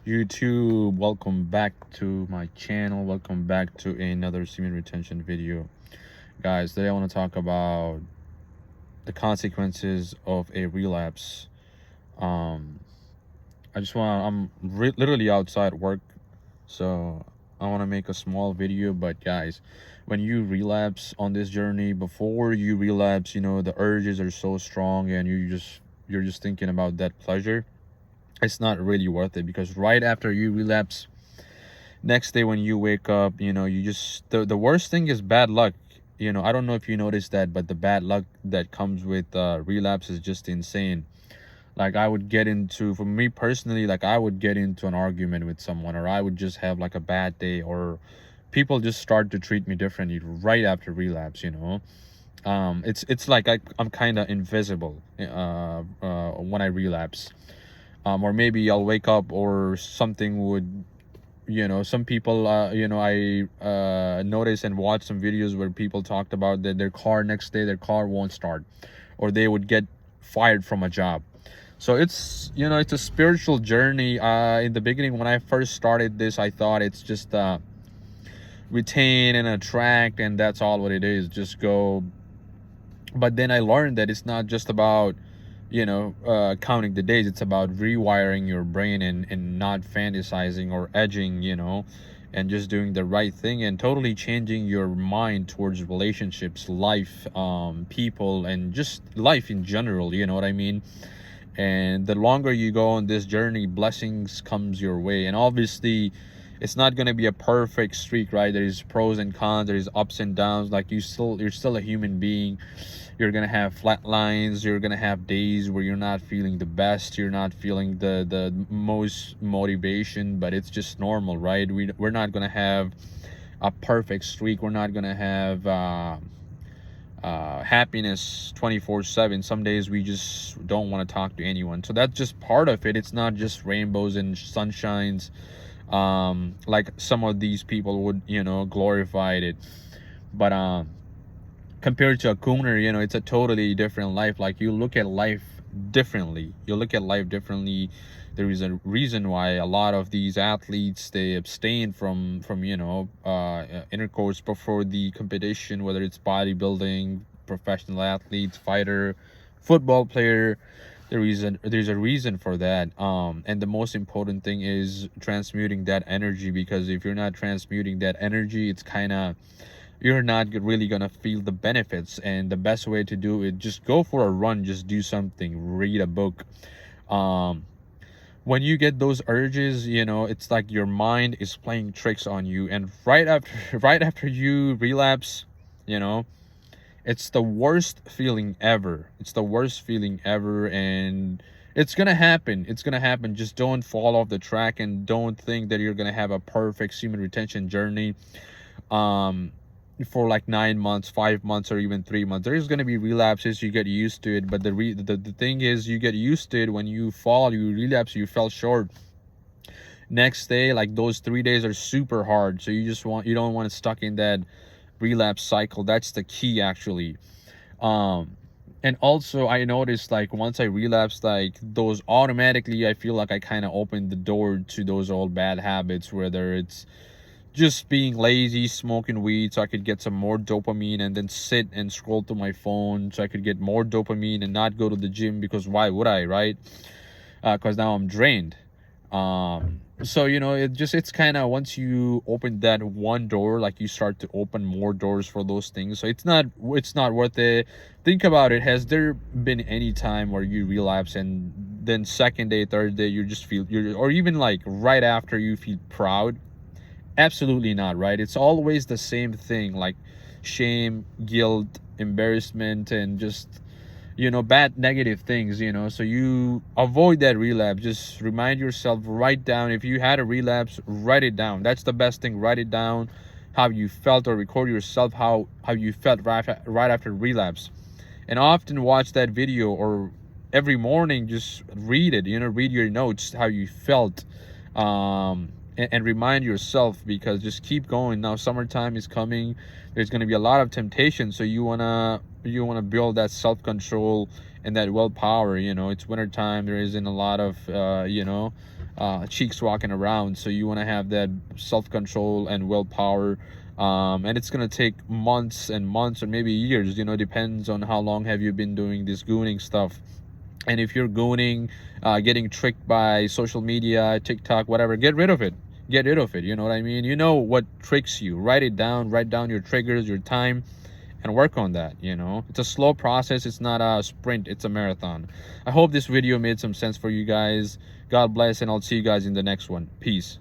YouTube, welcome back to my channel. Welcome back to another semen retention video. Guys, today I want to talk about the consequences of a relapse. Um, I'm literally outside work, so I want to make a small video. But guys, when you relapse on this journey, before you relapse, the urges are so strong and you're just thinking about that pleasure. It's not really worth it, because right after you relapse, next day when you wake up, you just the worst thing is bad luck. I don't know if you noticed that, but the bad luck that comes with relapse is just insane. Like, I would get into, for me personally, like, I would get into an argument with someone, or I would just have like a bad day, or people just start to treat me differently right after relapse. It's like I'm kind of invisible when I relapse. Or maybe I'll wake up, or something would, some people, I notice and watch some videos where people talked about that their car, next day their car won't start, or they would get fired from a job. So it's a spiritual journey. In the beginning, when I first started this, I thought it's just retain and attract, and that's all what it is, just go. But then I learned that it's not just about counting the days. It's about rewiring your brain, and not fantasizing or edging, and just doing the right thing, and totally changing your mind towards relationships, life, people, and just life in general, you know what I mean? And the longer you go on this journey, blessings comes your way. And obviously it's not going to be a perfect streak, right? There's pros and cons, there's ups and downs. Like, you're still a human being. You're gonna have flat lines, you're gonna have days where you're not feeling the best, you're not feeling the most motivation, but it's just normal, right? We're not gonna have a perfect streak. We're not gonna have happiness 24/7. Some days we just don't want to talk to anyone, so that's just part of it. It's not just rainbows and sunshines, like some of these people would glorify it. But compared to a cooner, it's a totally different life. Like, you look at life differently. There is a reason why a lot of these athletes, they abstain from intercourse before the competition, whether it's bodybuilding, professional athletes, fighter, football player. There's a reason for that. And the most important thing is transmuting that energy, because if you're not transmuting that energy, it's kind of, you're not really gonna feel the benefits. And the best way to do it, just go for a run, just do something, read a book. um when you get those urges, it's like your mind is playing tricks on you. And right after right after you relapse, you know it's the worst feeling ever. It's the worst feeling ever. And it's gonna happen. Just don't fall off the track, and don't think that you're gonna have a perfect semen retention journey um for like 9 months, 5 months, or even 3 months. There's going to be relapses. You get used to it, but the thing is, you get used to it. When you fall, you relapse, you fell short, next day, like, those 3 days are super hard. So you don't want to stuck in that relapse cycle. That's the key, actually. um and also, I noticed, like, once I relapsed, like, those automatically, I feel like I kind of opened the door to those old bad habits, whether it's just being lazy, smoking weed so I could get some more dopamine, and then sit and scroll through my phone so I could get more dopamine, and not go to the gym, because why would I, right? Because now I'm drained. So it's kind of, once you open that one door, like, you start to open more doors for those things. So it's not worth it. Think about it. Has there been any time where you relapse, and then second day, third day, you just feel, or even like right after, you feel proud? Absolutely not, right? It's always the same thing, like shame, guilt, embarrassment, and just bad negative things. So you avoid that relapse. Just remind yourself, write down, if you had a relapse, write it down. That's the best thing. Write it down, how you felt, or record yourself how you felt right after relapse. And often watch that video, or every morning just read it. Read your notes, how you felt. And remind yourself, because just keep going. Now summertime is coming. There's going to be a lot of temptation, so you want to build that self-control and that willpower. It's wintertime. There isn't a lot of cheeks walking around. So you want to have that self-control and willpower, and it's gonna take months and months or maybe years, you know, depends on how long have you been doing this gooning stuff. And if you're gooning, getting tricked by social media, TikTok, whatever, get rid of it. Get rid of it. You know what I mean? You know what tricks you. Write it down. Write down your triggers, your time, and work on that. You know, it's a slow process. It's not a sprint. It's a marathon. I hope this video made some sense for you guys. God bless, and I'll see you guys in the next one. Peace.